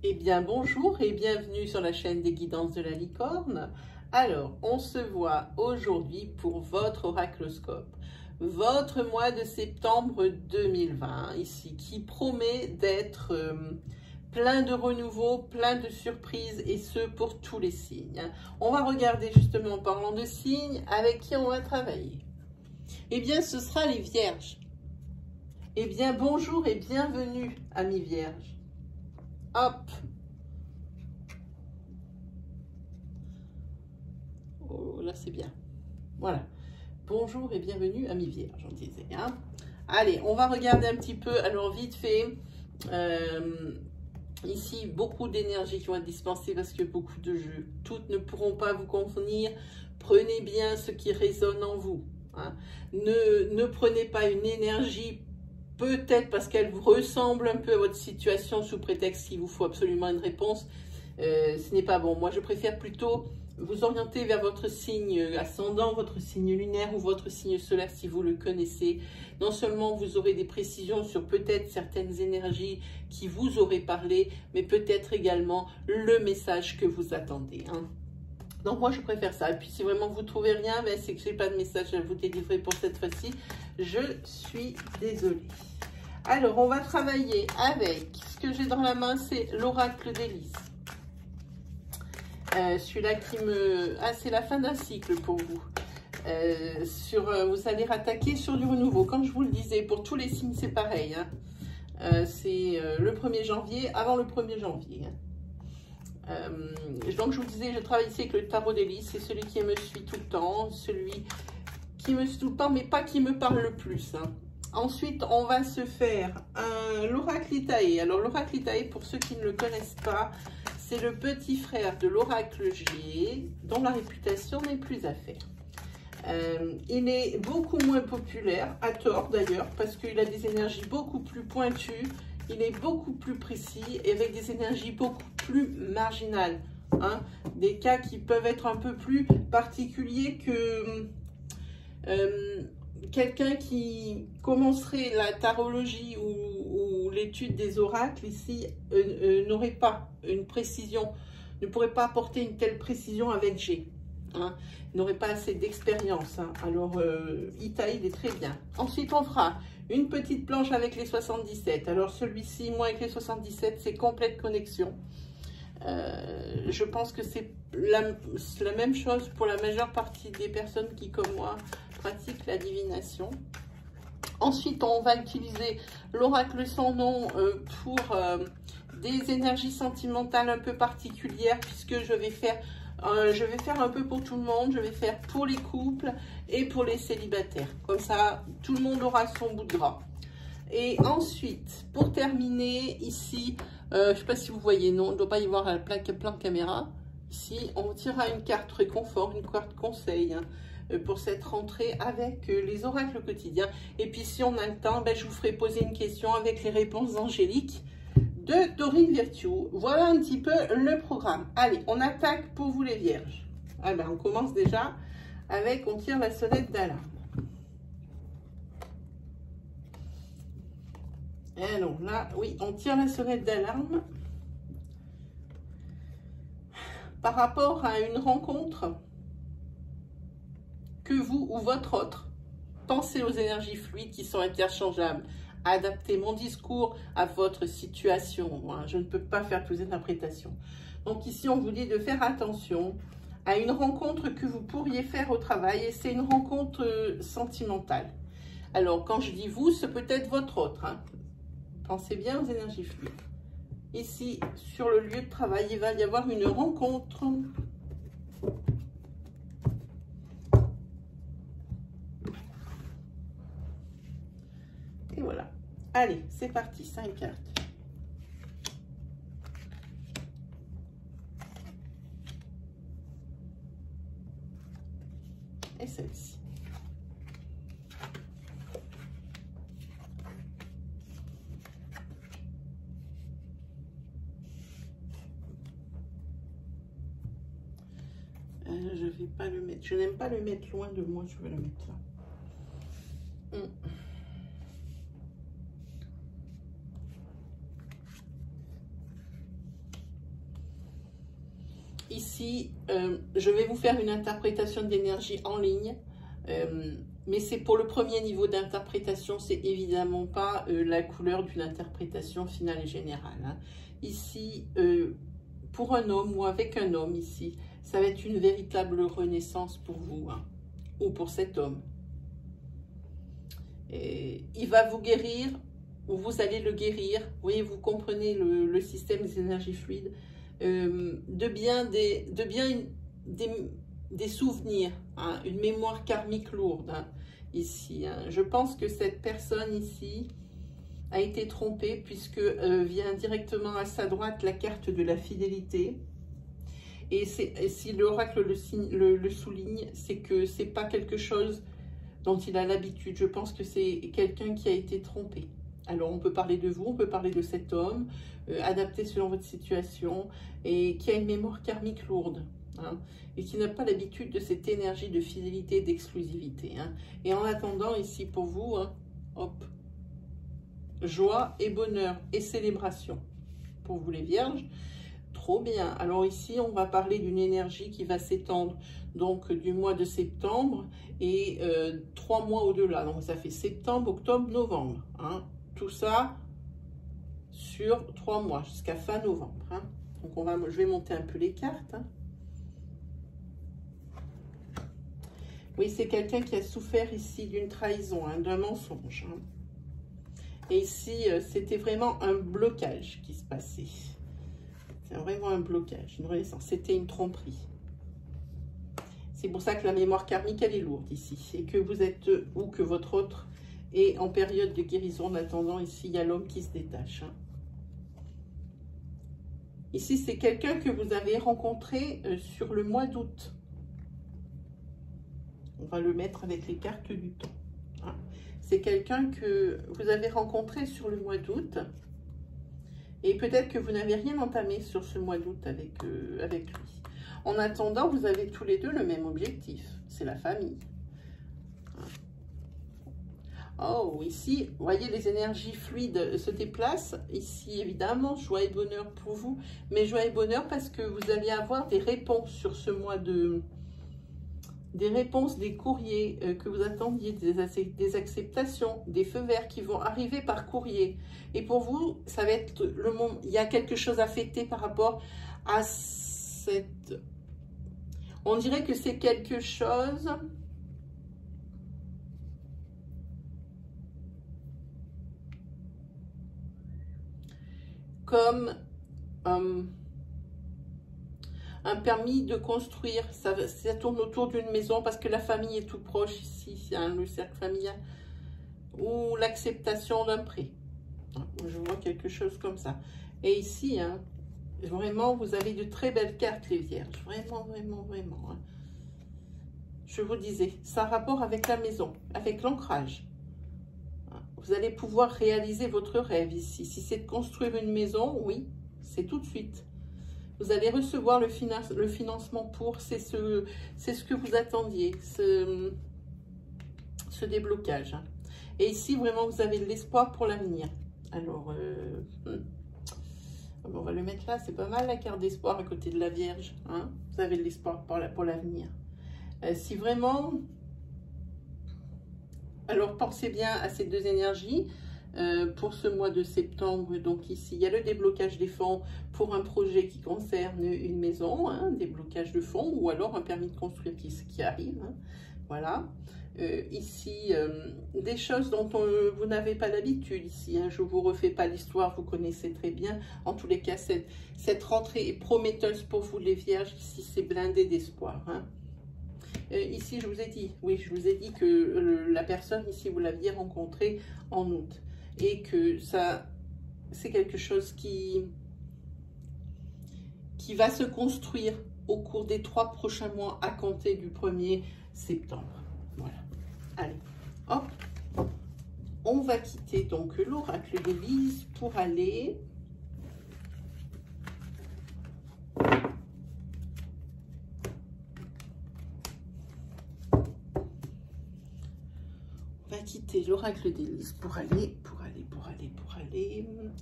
Eh bien, bonjour et bienvenue sur la chaîne des guidances de la licorne. Alors, on se voit aujourd'hui pour votre oracloscope, votre mois de septembre 2020, ici, qui promet d'être plein de renouveau, plein de surprises, et ce, pour tous les signes. On va regarder justement, en parlant de signes, avec qui on va travailler. Eh bien, ce sera les vierges. Eh bien, bonjour et bienvenue, amis vierges. Hop. Oh, là, c'est bien. Voilà. Bonjour et bienvenue, amis vierges, on disait. Hein. Allez, on va regarder un petit peu. Alors, vite fait. Ici, beaucoup d'énergie qui vont être dispensées parce que beaucoup de jeux. Toutes ne pourront pas vous convenir. Prenez bien ce qui résonne en vous. Hein. Ne prenez pas une énergie peut-être parce qu'elle vous ressemble un peu à votre situation sous prétexte qu'il vous faut absolument une réponse. Ce n'est pas bon. Moi, je préfère plutôt vous orienter vers votre signe ascendant, votre signe lunaire ou votre signe solaire si vous le connaissez. Non seulement vous aurez des précisions sur peut-être certaines énergies qui vous auraient parlé, mais peut-être également le message que vous attendez. Hein. Donc moi je préfère ça. Et puis si vraiment vous ne trouvez rien, ben, c'est que je n'ai pas de message à vous délivrer pour cette fois-ci. Je suis désolée. Alors on va travailler avec, ce que j'ai dans la main, c'est l'oracle d'Élise. Celui-là qui me... Ah, c'est la fin d'un cycle pour vous. Vous allez rattaquer sur du renouveau. Comme je vous le disais, pour tous les signes, c'est pareil. Hein. C'est le 1er janvier, avant le 1er janvier. Hein. Donc, je vous disais, je travaille ici avec le tarot d'Élise. C'est celui qui me suit tout le temps. Celui qui me suit tout le temps, mais pas qui me parle le plus. Hein. Ensuite, on va se faire l'oracle Itaé. Alors, l'oracle Itaé, pour ceux qui ne le connaissent pas, c'est le petit frère de l'oracle G, dont la réputation n'est plus à faire. Il est beaucoup moins populaire, à tort d'ailleurs, parce qu'il a des énergies beaucoup plus pointues, il est beaucoup plus précis, et avec des énergies beaucoup plus marginales. Hein, des cas qui peuvent être un peu plus particuliers que... quelqu'un qui commencerait la tarologie ou l'étude des oracles ici n'aurait pas une précision, ne pourrait pas apporter une telle précision avec G. Hein, n'aurait pas assez d'expérience. Hein. Alors, Itaï, il est très bien. Ensuite, on fera une petite planche avec les 77. Alors, celui-ci, moi, avec les 77, c'est complète connexion. Je pense que c'est la même chose pour la majeure partie des personnes qui, comme moi, pratiquent la divination. Ensuite, on va utiliser l'oracle sans nom pour des énergies sentimentales un peu particulières, puisque je vais faire un peu pour tout le monde. Je vais faire pour les couples et pour les célibataires. Comme ça, tout le monde aura son bout de gras. Et ensuite, pour terminer, ici, je ne sais pas si vous voyez, non, il ne doit pas y avoir plein de caméras. Ici, on tirera une carte réconfort, une carte conseil, hein, pour cette rentrée avec les oracles quotidiens. Et puis, si on a le temps, ben, je vous ferai poser une question avec les réponses angéliques de Dorine Virtue. Voilà un petit peu le programme. Allez, on attaque pour vous les vierges. Ah ben, on commence déjà avec, on tire la sonnette d'alarme. Alors là, oui, on tire la sonnette d'alarme par rapport à une rencontre que vous ou votre autre pensez aux énergies fluides qui sont interchangeables. Adaptez mon discours à votre situation. Hein, je ne peux pas faire plus d'interprétation. Donc ici, on vous dit de faire attention à une rencontre que vous pourriez faire au travail, et c'est une rencontre sentimentale. Alors, quand je dis vous, c'est peut-être votre autre. Hein. Pensez bien aux énergies fluides. Ici, sur le lieu de travail, il va y avoir une rencontre. Et voilà. Allez, c'est parti, 5 cartes. Et celle-ci. Je vais pas le mettre. Je n'aime pas le mettre loin de moi. Je vais le mettre là. ici, je vais vous faire une interprétation d'énergie en ligne. Mais c'est pour le premier niveau d'interprétation, c'est évidemment pas la couleur d'une interprétation finale et générale. Hein. Ici, pour un homme ou avec un homme ici, ça va être une véritable renaissance pour vous, hein, ou pour cet homme. Et il va vous guérir, ou vous allez le guérir. Vous voyez, vous comprenez le système des énergies fluides, de bien des souvenirs, hein, une mémoire karmique lourde, hein, ici. Hein. Je pense que cette personne ici a été trompée puisque vient directement à sa droite la carte de la fidélité. Et si l'oracle le souligne, c'est que c'est pas quelque chose dont il a l'habitude. Je pense que c'est quelqu'un qui a été trompé. Alors on peut parler de vous, on peut parler de cet homme, adapté selon votre situation, et qui a une mémoire karmique lourde. Hein, et qui n'a pas l'habitude de cette énergie de fidélité, d'exclusivité. Hein. Et en attendant, ici pour vous, hein, hop, joie et bonheur et célébration. Pour vous les vierges, trop bien. Alors ici, on va parler d'une énergie qui va s'étendre donc du mois de septembre et 3 mois au-delà. Donc ça fait septembre, octobre, novembre. Hein. Tout ça sur 3 mois jusqu'à fin novembre. Hein. Donc je vais monter un peu les cartes. Hein. Oui, c'est quelqu'un qui a souffert ici d'une trahison, hein, d'un mensonge. Hein. Et ici, c'était vraiment un blocage qui se passait. C'est vraiment un blocage, une renaissance. C'était une tromperie. C'est pour ça que la mémoire karmique, elle est lourde ici. Et que vous êtes, ou que votre autre est en période de guérison. En attendant, ici, il y a l'homme qui se détache. Hein. Ici, c'est quelqu'un que vous avez rencontré sur le mois d'août. On va le mettre avec les cartes du temps. Hein. C'est quelqu'un que vous avez rencontré sur le mois d'août. Et peut-être que vous n'avez rien entamé sur ce mois d'août avec lui. En attendant, vous avez tous les deux le même objectif. C'est la famille. Oh, ici, vous voyez, les énergies fluides se déplacent. Ici, évidemment, joie et bonheur pour vous. Mais joie et bonheur parce que vous allez avoir des réponses sur ce mois des réponses, des courriers que vous attendiez, des acceptations, des feux verts qui vont arriver par courrier. Et pour vous, ça va être le moment. Il y a quelque chose à fêter par rapport à cette... On dirait que c'est quelque chose... comme... un permis de construire, ça tourne autour d'une maison parce que la famille est tout proche ici, hein, le cercle familial, ou l'acceptation d'un prêt. Je vois quelque chose comme ça. Et ici, hein, vraiment, vous avez de très belles cartes, les vierges. Vraiment, vraiment, vraiment. Hein. Je vous disais, ça a rapport avec la maison, avec l'ancrage. Vous allez pouvoir réaliser votre rêve ici. Si c'est de construire une maison, oui, c'est tout de suite. Vous allez recevoir le financement pour, c'est ce que vous attendiez, ce déblocage. Hein. Et ici, vraiment, vous avez de l'espoir pour l'avenir. Alors, on va le mettre là, c'est pas mal la carte d'espoir à côté de la Vierge. Hein. Vous avez de l'espoir pour l'avenir. Si vraiment... Alors, pensez bien à ces deux énergies. Pour ce mois de septembre, donc ici, il y a le déblocage des fonds pour un projet qui concerne une maison, hein, déblocage de fonds, ou alors un permis de construire qui arrive. Hein, voilà. Ici, des choses dont vous n'avez pas l'habitude ici. Hein, je ne vous refais pas l'histoire, vous connaissez très bien. En tous les cas, cette rentrée est prometteuse pour vous, les vierges. Ici, c'est blindé d'espoir. Hein. Ici, je vous ai dit, oui, je vous ai dit que la personne ici, vous l'aviez rencontrée en août. Et que ça, c'est quelque chose qui va se construire au cours des 3 prochains mois à compter du 1er septembre. Voilà. Allez, hop. On va quitter donc l'oracle d'Élise pour aller... quitter l'oracle d'Élise pour aller,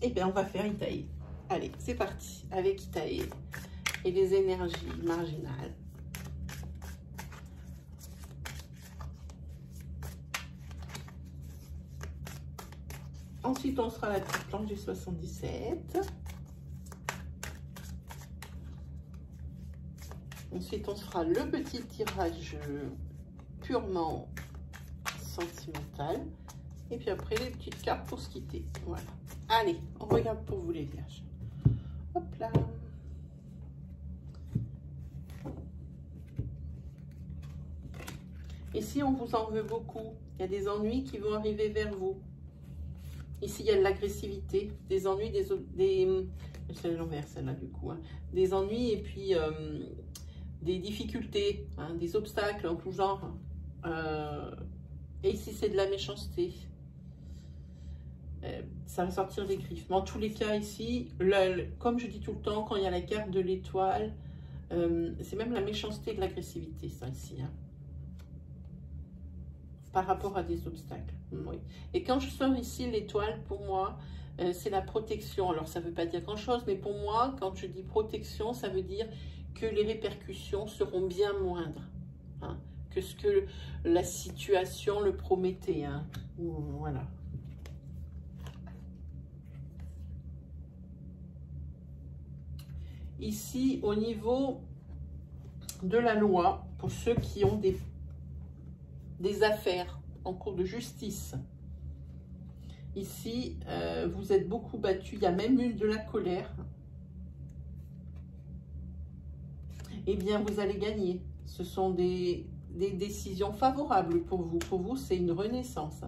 eh bien, on va faire Itaé. Allez, c'est parti avec Itaé. et les énergies marginales. Ensuite, on sera à la petite planche du 77. Ensuite, on fera le petit tirage purement sentimental. Et puis après, les petites cartes pour se quitter. Voilà. Allez, on regarde pour vous les vierges. Hop là. Et si on vous en veut beaucoup, il y a des ennuis qui vont arriver vers vous. Ici, il y a de l'agressivité, des ennuis, c'est l'envers celle-là du coup, hein. Des ennuis et puis des difficultés, hein, des obstacles en tout genre. Et ici, c'est de la méchanceté. Ça va sortir des griffes. Mais en tous les cas, ici, comme je dis tout le temps, quand il y a la carte de l'étoile, c'est même la méchanceté et de l'agressivité, ça ici, hein, par rapport à des obstacles. Oui. Et quand je sors ici l'étoile, pour moi, c'est la protection. Alors, ça ne veut pas dire grand-chose, mais pour moi, quand je dis protection, ça veut dire que les répercussions seront bien moindres, hein, que ce que la situation le promettait. Hein. Voilà. Ici, au niveau de la loi, pour ceux qui ont des affaires en cours de justice, ici, vous êtes beaucoup battu. Il y a même eu de la colère. Eh bien, vous allez gagner. Ce sont des décisions favorables pour vous. Pour vous, c'est une renaissance.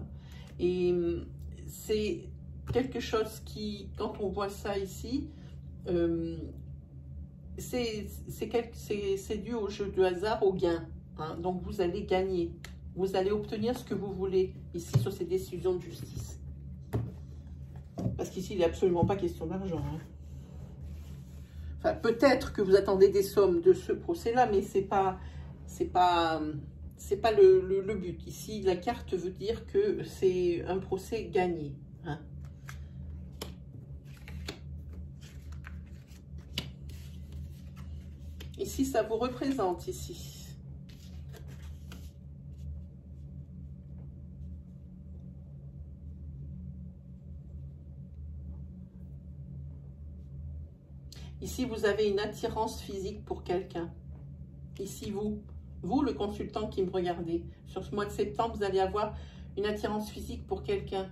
Et c'est quelque chose qui, quand on voit ça ici, c'est dû au jeu de hasard, au gain. Hein. Donc, vous allez gagner. Vous allez obtenir ce que vous voulez ici sur ces décisions de justice. Parce qu'ici, il n'est absolument pas question d'argent. Hein. Enfin, peut-être que vous attendez des sommes de ce procès-là, mais c'est pas le but. Ici, la carte veut dire que c'est un procès gagné. Hein. Ici, ça vous représente, ici. Ici, vous avez une attirance physique pour quelqu'un. Ici, vous, le consultant qui me regardez, sur ce mois de septembre, vous allez avoir une attirance physique pour quelqu'un.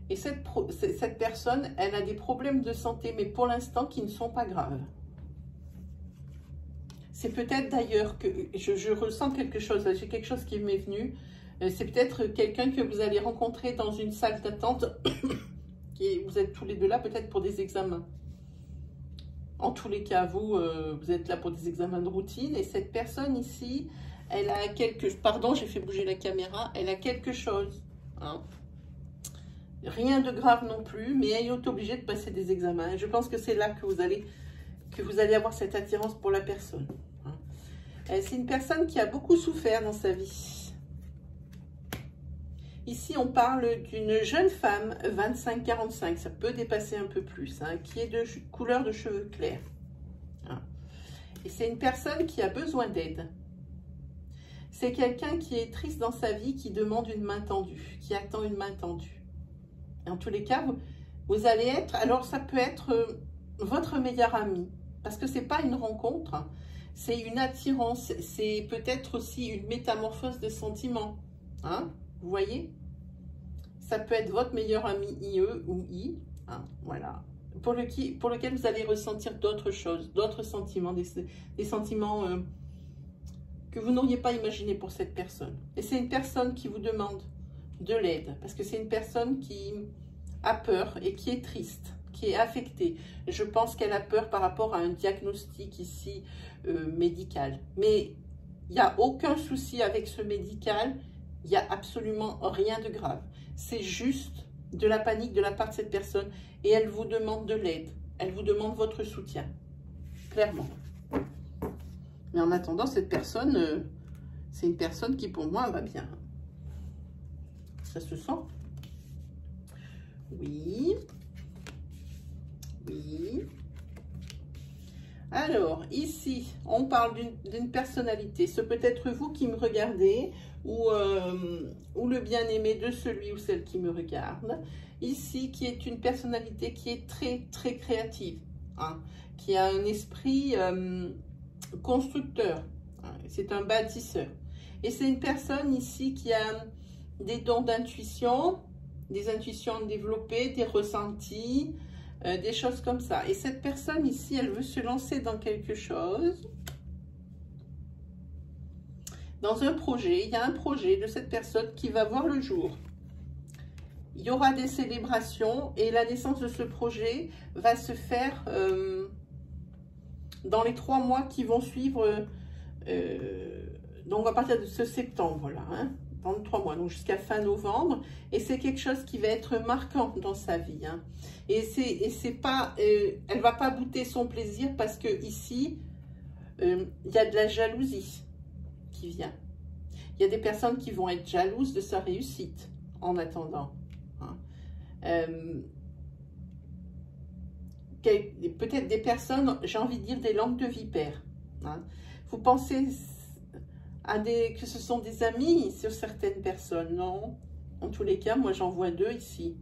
Et cette personne, elle a des problèmes de santé, mais pour l'instant, qui ne sont pas graves. C'est peut-être d'ailleurs que je ressens quelque chose, j'ai quelque chose qui m'est venu. C'est peut-être quelqu'un que vous allez rencontrer dans une salle d'attente. Vous êtes tous les deux là, peut-être pour des examens. En tous les cas, vous êtes là pour des examens de routine. Et cette personne ici, elle a pardon, j'ai fait bouger la caméra. Elle a quelque chose. Hein. Rien de grave non plus, mais elle est obligée de passer des examens. Et je pense que c'est là que vous allez avoir cette attirance pour la personne. Hein. C'est une personne qui a beaucoup souffert dans sa vie. Ici, on parle d'une jeune femme, 25-45, ça peut dépasser un peu plus, hein, qui est de couleur de cheveux clairs. Hein. Et c'est une personne qui a besoin d'aide. C'est quelqu'un qui est triste dans sa vie, qui demande une main tendue, qui attend une main tendue. Et en tous les cas, vous allez être, alors ça peut être votre meilleur ami, parce que ce n'est pas une rencontre, hein, c'est une attirance, c'est peut-être aussi une métamorphose de sentiments. Hein. Vous voyez, ça peut être votre meilleur ami IE ou I, hein, voilà, pour lequel vous allez ressentir d'autres choses, d'autres sentiments, des sentiments que vous n'auriez pas imaginé pour cette personne. Et c'est une personne qui vous demande de l'aide, parce que c'est une personne qui a peur et qui est triste, qui est affectée. Je pense qu'elle a peur par rapport à un diagnostic ici médical. Mais il n'y a aucun souci avec ce médical. Il n'y a absolument rien de grave. C'est juste de la panique de la part de cette personne et elle vous demande de l'aide. Elle vous demande votre soutien. Clairement. Mais en attendant, cette personne, c'est une personne qui pour moi va bien. Ça se sent? Oui. Alors, ici, on parle d'une personnalité. Ce peut être vous qui me regardez ou le bien-aimé de celui ou celle qui me regarde. Ici, qui est une personnalité qui est très, très créative, hein, qui a un esprit constructeur. Hein, c'est un bâtisseur. Et c'est une personne ici qui a des dons d'intuition, des intuitions développées, des ressentis, des choses comme ça. Et cette personne ici, elle veut se lancer dans quelque chose, dans un projet. Il y a un projet de cette personne qui va voir le jour. Il y aura des célébrations et la naissance de ce projet va se faire dans les 3 mois qui vont suivre, donc à partir de ce septembre, là, hein, dans 3 mois, donc jusqu'à fin novembre. Et c'est quelque chose qui va être marquant dans sa vie. Hein. Et c'est pas, elle va pas goûter son plaisir parce que ici, il y a de la jalousie qui vient. Il y a des personnes qui vont être jalouses de sa réussite en attendant. Hein. Peut-être des personnes, j'ai envie de dire des langues de vipère. Hein. Vous pensez que ce sont des amis sur certaines personnes? Non. En tous les cas, moi j'en vois 2 ici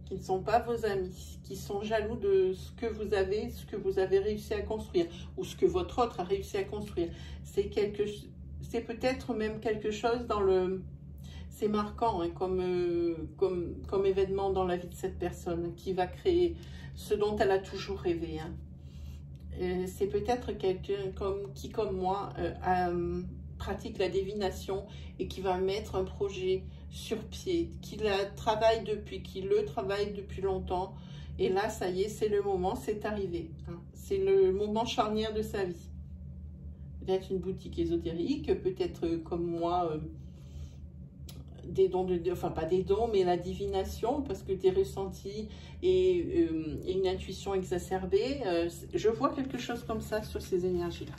qui ne sont pas vos amis, qui sont jaloux de ce que vous avez réussi à construire ou ce que votre autre a réussi à construire. C'est peut-être même quelque chose dans le... C'est marquant hein, comme événement dans la vie de cette personne qui va créer ce dont elle a toujours rêvé. Hein. C'est peut-être quelqu'un qui, comme moi, pratique la divination et qui va mettre un projet sur pied, qui le travaille depuis longtemps. Et là, ça y est, c'est le moment, c'est arrivé. Hein. C'est le moment charnière de sa vie. Peut-être une boutique ésotérique, peut-être comme moi... des dons, enfin pas des dons, mais la divination, parce que des ressentis et une intuition exacerbée, je vois quelque chose comme ça sur ces énergies-là.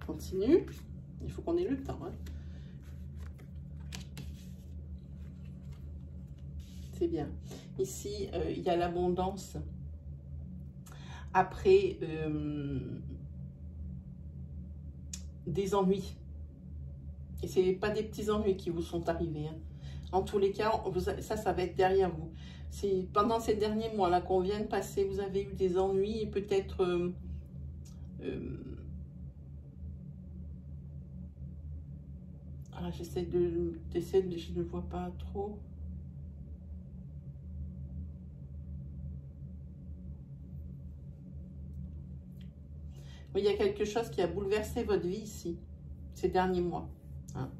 Continue, il faut qu'on ait le temps. Hein. C'est bien. Ici, il y a l'abondance. Après, des ennuis. Et ce n'est pas des petits ennuis qui vous sont arrivés. Hein. En tous les cas, ça va être derrière vous. C'est pendant ces derniers mois là qu'on vient de passer, vous avez eu des ennuis et peut-être... j'essaie je ne vois pas trop. Oui, il y a quelque chose qui a bouleversé votre vie ici, ces derniers mois. Hein.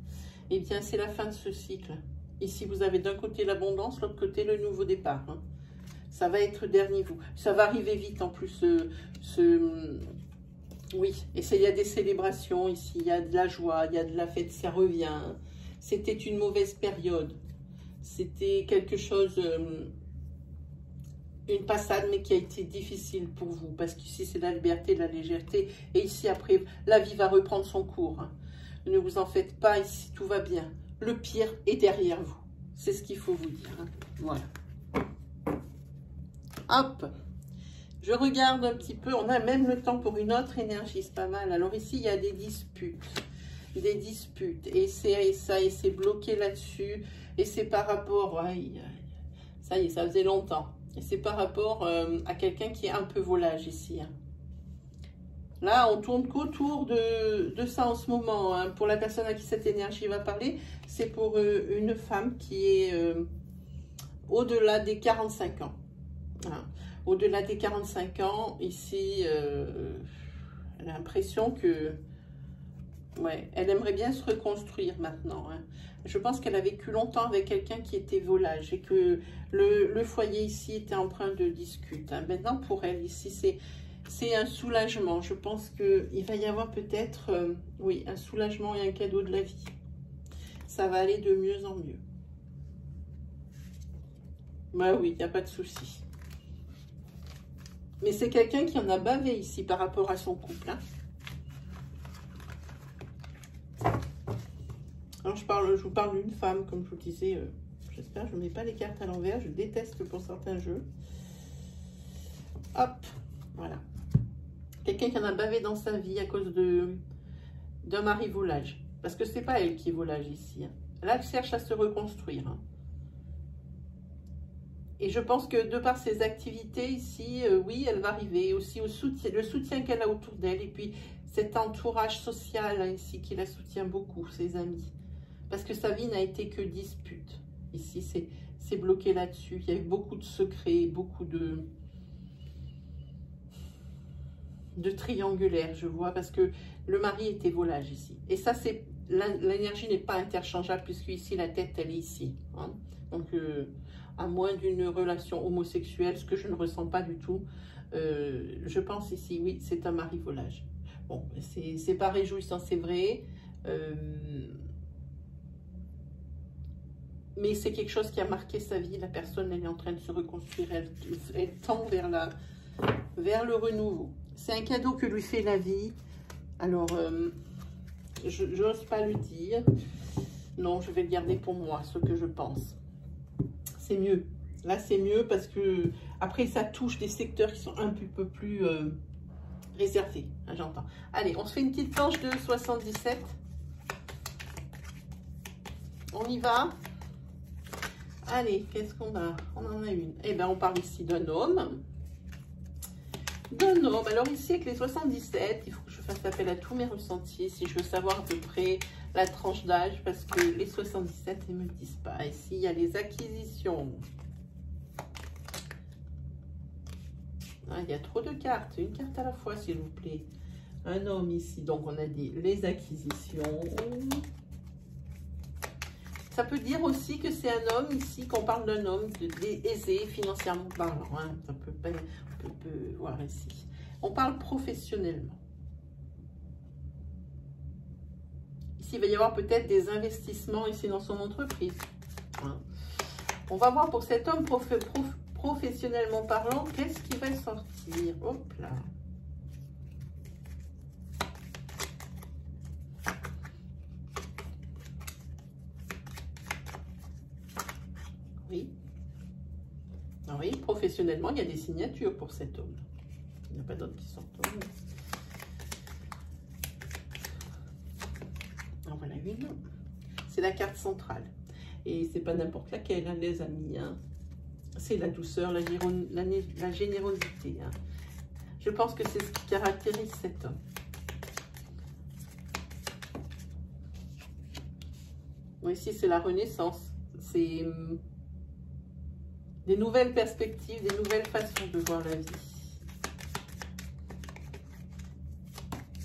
Eh bien, c'est la fin de ce cycle. Ici, vous avez d'un côté l'abondance, l'autre côté le nouveau départ. Hein. Ça va être dernier vous. Ça va arriver vite en plus. Oui, et il y a des célébrations ici, il y a de la joie, il y a de la fête, ça revient. Hein. C'était une mauvaise période. C'était quelque chose, une passade, mais qui a été difficile pour vous. Parce qu'ici, c'est la liberté, la légèreté. Et ici, après, la vie va reprendre son cours. Hein. Ne vous en faites pas, ici tout va bien. Le pire est derrière vous. C'est ce qu'il faut vous dire. Hein. Voilà. Hop. Je regarde un petit peu. On a même le temps pour une autre énergie. C'est pas mal. Alors ici, il y a des disputes. Des disputes. Et c'est bloqué là-dessus. Et c'est par rapport... ça y est, ça faisait longtemps. Et c'est par rapport à quelqu'un qui est un peu volage ici. Hein. Là, on tourne qu'autour de ça en ce moment. Hein. Pour la personne à qui cette énergie va parler, c'est pour une femme qui est au-delà des 45 ans. Hein. Au-delà des 45 ans, ici, elle a l'impression que... Ouais, elle aimerait bien se reconstruire maintenant. Hein. Je pense qu'elle a vécu longtemps avec quelqu'un qui était volage et que le foyer ici était empreint de disputes. Hein. Maintenant, pour elle, ici, c'est un soulagement. Je pense qu'il va y avoir peut-être, oui, un soulagement et un cadeau de la vie. Ça va aller de mieux en mieux. Bah oui, il n'y a pas de souci. Mais c'est quelqu'un qui en a bavé ici par rapport à son couple. Hein. Alors, je vous parle d'une femme, comme je vous disais. J'espère que je ne mets pas les cartes à l'envers. Je déteste pour certains jeux. Hop, voilà. Quelqu'un qui en a bavé dans sa vie à cause d'un mari volage. Parce que c'est pas elle qui est volage ici. Hein. Là, elle cherche à se reconstruire. Hein. Et je pense que de par ses activités ici, oui, elle va arriver. Aussi le soutien qu'elle a autour d'elle. Et puis cet entourage social hein, ici qui la soutient beaucoup, ses amis. Parce que sa vie n'a été que dispute. Ici, c'est bloqué là-dessus. Il y a eu beaucoup de secrets, beaucoup de triangulaire, je vois, parce que le mari était volage ici. Et ça, c'est l'énergie n'est pas interchangeable, puisque ici, la tête, elle est ici. Hein. Donc, à moins d'une relation homosexuelle, ce que je ne ressens pas du tout, je pense ici, oui, c'est un mari volage. Bon, c'est pas réjouissant, c'est vrai. Mais c'est quelque chose qui a marqué sa vie. La personne, elle est en train de se reconstruire. Elle tend vers le renouveau. C'est un cadeau que lui fait la vie. Alors, je n'ose pas le dire. Non, je vais le garder pour moi, ce que je pense. C'est mieux. Là, c'est mieux parce que après, ça touche des secteurs qui sont un peu plus réservés. Hein, j'entends. Allez, on se fait une petite planche de 77. On y va. Allez, qu'est-ce qu'on a? On en a une. Eh bien, on parle ici d'un homme. Alors ici, avec les 77, il faut que je fasse appel à tous mes ressentis si je veux savoir à peu près la tranche d'âge, parce que les 77, ils ne me le disent pas. Ici, il y a les acquisitions. Ah, il y a trop de cartes. Une carte à la fois, s'il vous plaît. Un homme ici. Donc, on a dit les acquisitions. Ça peut dire aussi que c'est un homme ici, qu'on parle d'un homme aisé financièrement parlant. Hein. On peut voir ici. On parle professionnellement. Ici, il va y avoir peut-être des investissements ici dans son entreprise. Hein. On va voir pour cet homme professionnellement parlant, qu'est-ce qui va sortir. Hop là. Oui. Ah oui, professionnellement, il y a des signatures pour cet homme. Il n'y a pas d'autres qui sortent. En voilà une. C'est la carte centrale. Et c'est pas n'importe laquelle, hein, les amis. Hein. C'est la douceur, la générosité. Hein. Je pense que c'est ce qui caractérise cet homme. Bon, ici, c'est la renaissance. C'est des nouvelles perspectives, des nouvelles façons de voir la vie.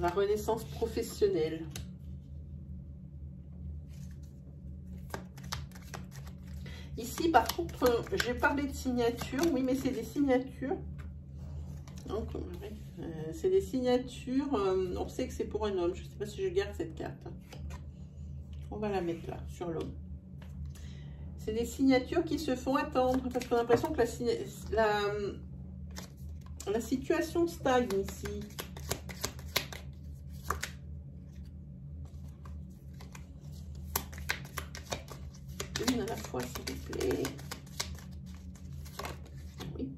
La renaissance professionnelle. Ici, par contre, j'ai parlé de signatures. Oui, mais c'est des signatures. Donc, c'est des signatures. On sait que c'est pour un homme. Je ne sais pas si je garde cette carte. On va la mettre là, sur l'homme. C'est des signatures qui se font attendre. Parce qu'on a l'impression que la situation stagne ici. Une à la fois, s'il vous plaît. Oui.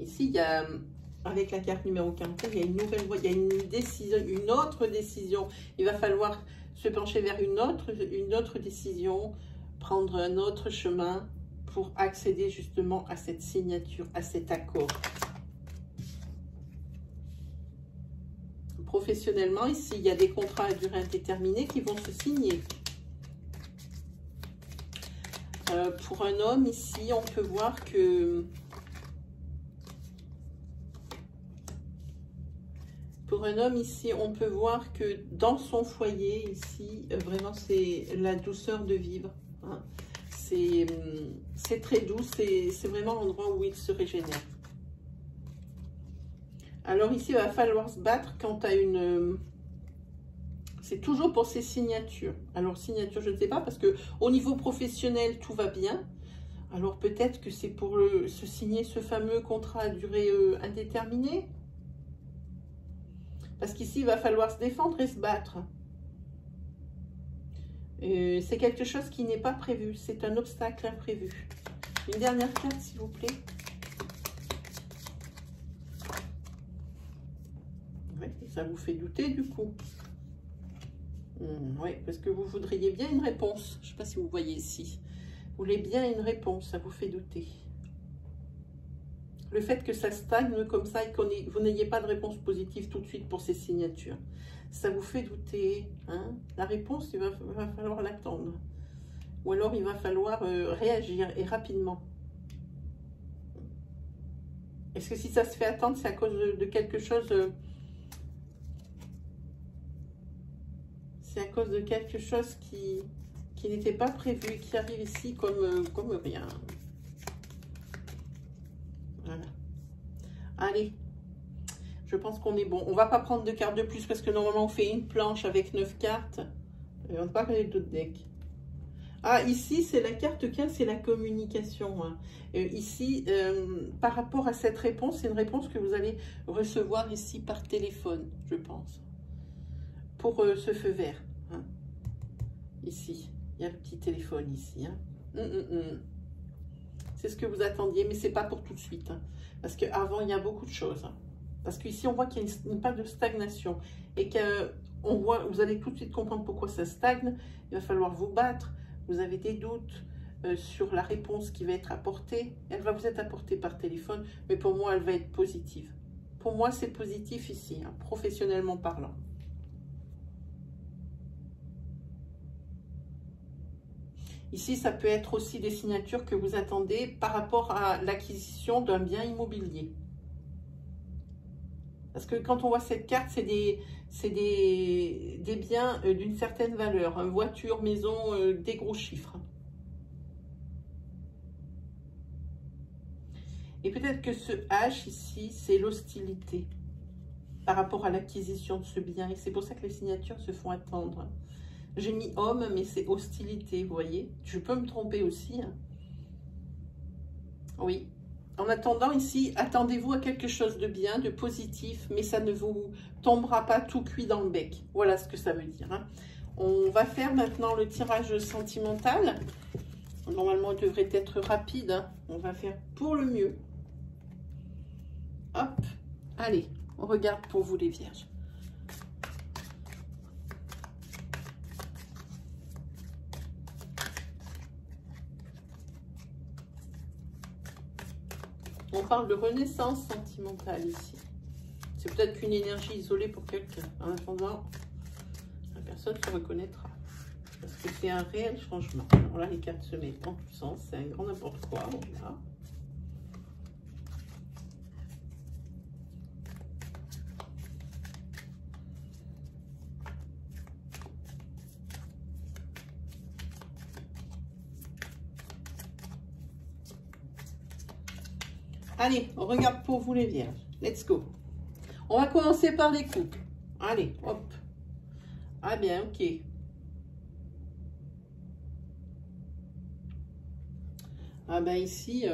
Ici, il y a, avec la carte numéro 41, il y a une nouvelle voie, il y a une décision, une autre décision. Il va falloir se pencher vers une autre décision, prendre un autre chemin pour accéder justement à cette signature, à cet accord. Professionnellement, ici, il y a des contrats à durée indéterminée qui vont se signer. Pour un homme, ici, on peut voir que... Pour un homme, ici, on peut voir que dans son foyer, ici, vraiment, c'est la douceur de vivre. Hein. C'est très doux, c'est vraiment l'endroit où il se régénère. Alors ici, il va falloir se battre quant à une... C'est toujours pour ces signatures. Alors, signature, je ne sais pas, parce que au niveau professionnel, tout va bien. Alors, peut-être que c'est pour se signer ce fameux contrat à durée indéterminée. Parce qu'ici, il va falloir se défendre et se battre. C'est quelque chose qui n'est pas prévu. C'est un obstacle imprévu. Une dernière carte, s'il vous plaît. Ça vous fait douter du coup. Oui, parce que vous voudriez bien une réponse. Je ne sais pas si vous voyez ici. Vous voulez bien une réponse, ça vous fait douter. Le fait que ça stagne comme ça et que vous n'ayez pas de réponse positive tout de suite pour ces signatures, ça vous fait douter. Hein? La réponse, il va falloir l'attendre. Ou alors, il va falloir réagir et rapidement. Est-ce que si ça se fait attendre, c'est à cause de quelque chose... c'est à cause de quelque chose qui n'était pas prévu et qui arrive ici comme rien. Voilà. Allez, je pense qu'on est bon. On va pas prendre de cartes de plus parce que normalement on fait une planche avec 9 cartes. Et on ne va pas regarder d'autres decks. Ah, ici, c'est la carte 15, c'est la communication. Hein. Ici, par rapport à cette réponse, c'est une réponse que vous allez recevoir ici par téléphone, je pense. Pour ce feu vert. Hein. Ici, il y a le petit téléphone ici. Hein. C'est ce que vous attendiez, mais c'est pas pour tout de suite. Hein. Parce qu'avant, il y a beaucoup de choses. Hein. Parce qu'ici, on voit qu'il y a une part de stagnation. Et qu'on voit, vous allez tout de suite comprendre pourquoi ça stagne. Il va falloir vous battre. Vous avez des doutes sur la réponse qui va être apportée. Elle va vous être apportée par téléphone, mais pour moi, elle va être positive. Pour moi, c'est positif ici, hein, professionnellement parlant. Ici, ça peut être aussi des signatures que vous attendez par rapport à l'acquisition d'un bien immobilier. Parce que quand on voit cette carte, c'est des biens d'une certaine valeur. Hein, voiture, maison, des gros chiffres. Et peut-être que ce H ici, c'est l'hostilité par rapport à l'acquisition de ce bien. Et c'est pour ça que les signatures se font attendre. J'ai mis homme, mais c'est hostilité, vous voyez. Je peux me tromper aussi. Hein. Oui. En attendant ici, attendez-vous à quelque chose de bien, de positif, mais ça ne vous tombera pas tout cuit dans le bec. Voilà ce que ça veut dire. Hein. On va faire maintenant le tirage sentimental. Normalement, il devrait être rapide. Hein. On va faire pour le mieux. Hop. Allez, on regarde pour vous les vierges. On parle de renaissance sentimentale ici. C'est peut-être qu'une énergie isolée pour quelqu'un. En attendant, la personne se reconnaîtra. Parce que c'est un réel changement. Alors là, les cartes se mettent en tout sens. C'est un grand n'importe quoi. Voilà. Allez, on regarde pour vous les vierges. Let's go. On va commencer par les couples. Allez, hop. Ah bien, ok. Ah ben ici...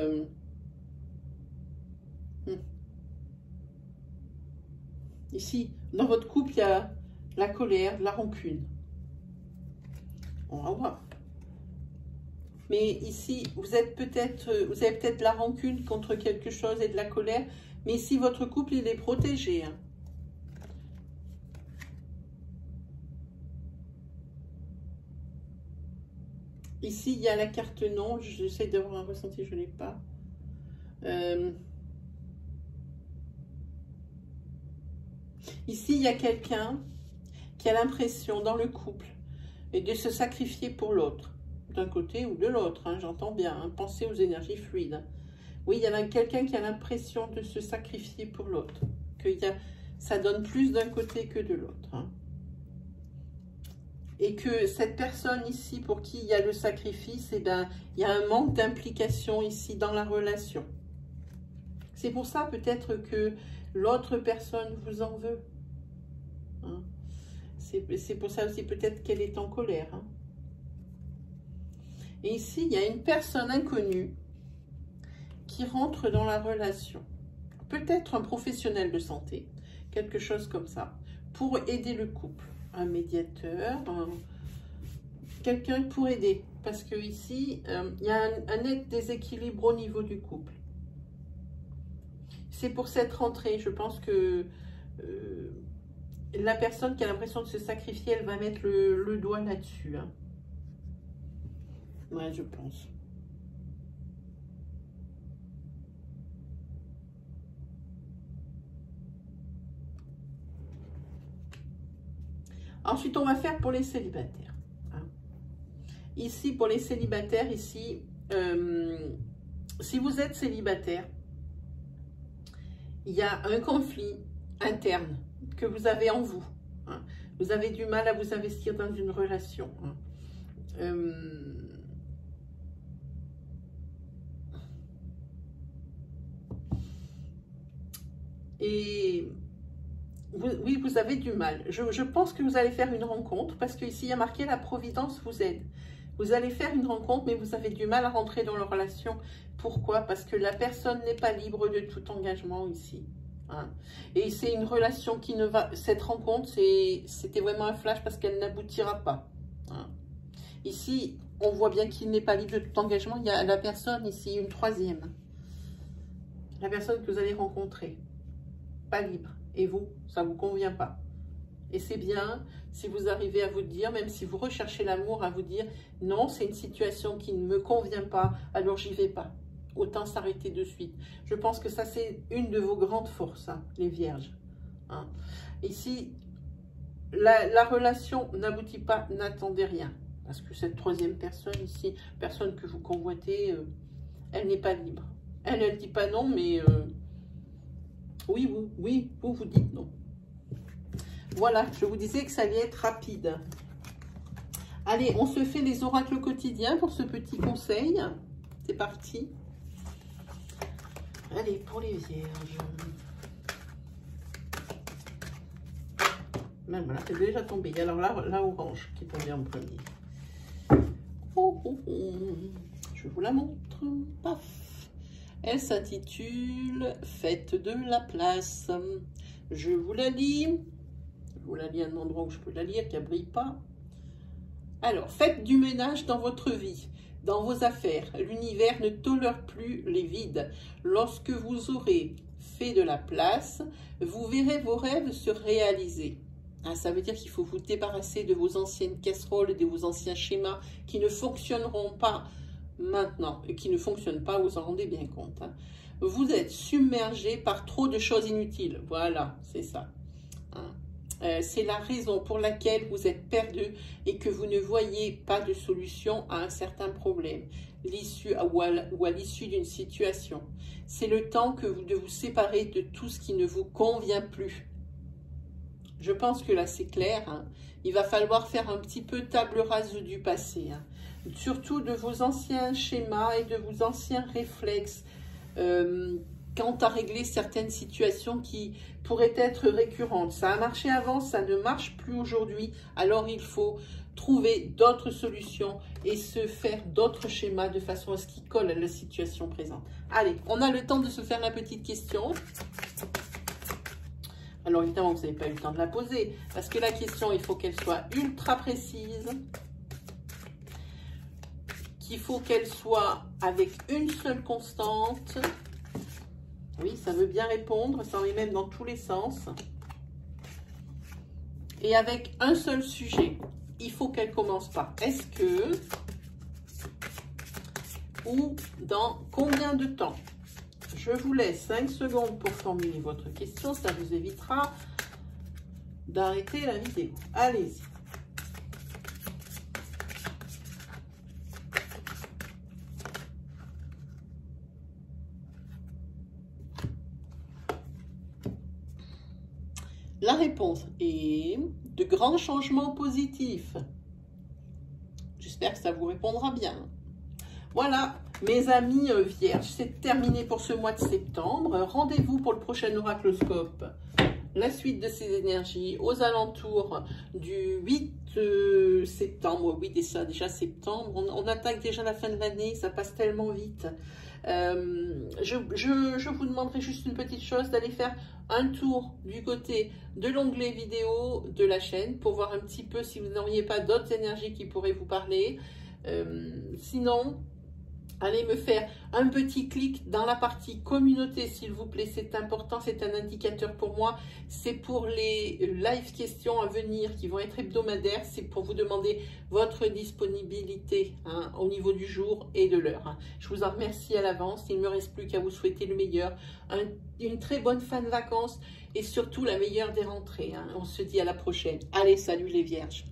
Ici, dans votre couple, il y a la colère, la rancune. On va voir. Mais ici, vous avez peut-être la rancune contre quelque chose et de la colère. Mais ici, votre couple, il est protégé. Hein. Ici, il y a la carte non. J'essaie d'avoir un ressenti, je ne l'ai pas. Ici, il y a quelqu'un qui a l'impression dans le couple de se sacrifier pour l'autre. D'un côté ou de l'autre, hein, j'entends bien, hein, pensez aux énergies fluides. Hein. Oui, il y a quelqu'un qui a l'impression de se sacrifier pour l'autre, que ça donne plus d'un côté que de l'autre. Hein. Et que cette personne ici, pour qui il y a le sacrifice, eh ben, il y a un manque d'implication ici dans la relation. C'est pour ça peut-être que l'autre personne vous en veut. Hein. C'est pour ça aussi peut-être qu'elle est en colère. Hein. Et ici, il y a une personne inconnue qui rentre dans la relation. Peut-être un professionnel de santé, quelque chose comme ça, pour aider le couple. Un médiateur, quelqu'un pour aider. Parce que ici, il y a un net déséquilibre au niveau du couple. C'est pour cette rentrée, je pense que la personne qui a l'impression de se sacrifier, elle va mettre le doigt là-dessus. Hein. Ouais, je pense. Ensuite, on va faire pour les célibataires. Hein. Ici, pour les célibataires, ici, si vous êtes célibataire, il y a un conflit interne que vous avez en vous. Hein. Vous avez du mal à vous investir dans une relation. Hein. Et oui, vous avez du mal. Je pense que vous allez faire une rencontre parce qu'ici, il y a marqué la Providence vous aide. Vous allez faire une rencontre, mais vous avez du mal à rentrer dans la relation. Pourquoi? Parce que la personne n'est pas libre de tout engagement ici. Hein. Et c'est une relation qui ne va... Cette rencontre, c'était vraiment un flash parce qu'elle n'aboutira pas. Hein. Ici, on voit bien qu'il n'est pas libre de tout engagement. Il y a la personne ici, une troisième. La personne que vous allez rencontrer. Pas libre. Et vous, ça ne vous convient pas. Et c'est bien si vous arrivez à vous dire, même si vous recherchez l'amour, à vous dire, non, c'est une situation qui ne me convient pas, alors j'y vais pas. Autant s'arrêter de suite. Je pense que ça, c'est une de vos grandes forces, hein, les vierges. Hein. Ici, la relation n'aboutit pas, n'attendez rien. Parce que cette troisième personne ici, personne que vous convoitez, elle n'est pas libre. Elle ne dit pas non, mais oui, vous dites non. Voilà, je vous disais que ça allait être rapide. Allez, on se fait les oracles quotidiens pour ce petit conseil. C'est parti. Allez, pour les vierges. Même voilà, c'est déjà tombé. Alors là, la orange qui est tombée en premier. Oh, oh, oh. Je vous la montre. Paf. Elle s'intitule « Faites de la place ». Je vous la lis. Je vous la lis à un endroit où je peux la lire, qui ne brille pas. Alors, faites du ménage dans votre vie, dans vos affaires. L'univers ne tolère plus les vides. Lorsque vous aurez fait de la place, vous verrez vos rêves se réaliser. Hein, ça veut dire qu'il faut vous débarrasser de vos anciennes casseroles et de vos anciens schémas qui ne fonctionneront pas maintenant et qui ne fonctionnent pas, vous en rendez bien compte. Hein. Vous êtes submergé par trop de choses inutiles. Voilà, c'est ça. Hein. C'est la raison pour laquelle vous êtes perdu et que vous ne voyez pas de solution à un certain problème, l'issue ou à l'issue d'une situation. C'est le temps de vous séparer de tout ce qui ne vous convient plus. Je pense que là c'est clair. Hein. Il va falloir faire un petit peu table rase du passé. Hein. Surtout de vos anciens schémas et de vos anciens réflexes. Quant à régler certaines situations qui pourraient être récurrentes. Ça a marché avant, ça ne marche plus aujourd'hui. Alors il faut trouver d'autres solutions et se faire d'autres schémas de façon à ce qu'ils collent à la situation présente. Allez, on a le temps de se faire la petite question. Alors évidemment, vous n'avez pas eu le temps de la poser parce que la question, il faut qu'elle soit ultra précise. Qu'il faut qu'elle soit avec une seule constante. Oui, ça veut bien répondre, ça en est même dans tous les sens. Et avec un seul sujet, il faut qu'elle commence par est-ce que ou dans combien de temps. Je vous laisse 5 secondes pour formuler votre question, ça vous évitera d'arrêter la vidéo. Allez-y. La réponse est de grands changements positifs. J'espère que ça vous répondra bien. Voilà, mes amis vierges, c'est terminé pour ce mois de septembre. Rendez-vous pour le prochain oracloscope. La suite de ces énergies aux alentours du 8 septembre. Oui, déjà septembre. On attaque déjà la fin de l'année, ça passe tellement vite. Je vous demanderai juste une petite chose, d'aller faire un tour du côté de l'onglet vidéo de la chaîne pour voir un petit peu si vous n'auriez pas d'autres énergies qui pourraient vous parler. Sinon, allez me faire un petit clic dans la partie communauté, s'il vous plaît. C'est important, c'est un indicateur pour moi. C'est pour les live questions à venir qui vont être hebdomadaires. C'est pour vous demander votre disponibilité hein, au niveau du jour et de l'heure. Hein. Je vous en remercie à l'avance. Il ne me reste plus qu'à vous souhaiter le meilleur. Une très bonne fin de vacances et surtout la meilleure des rentrées. Hein. On se dit à la prochaine. Allez, salut les vierges.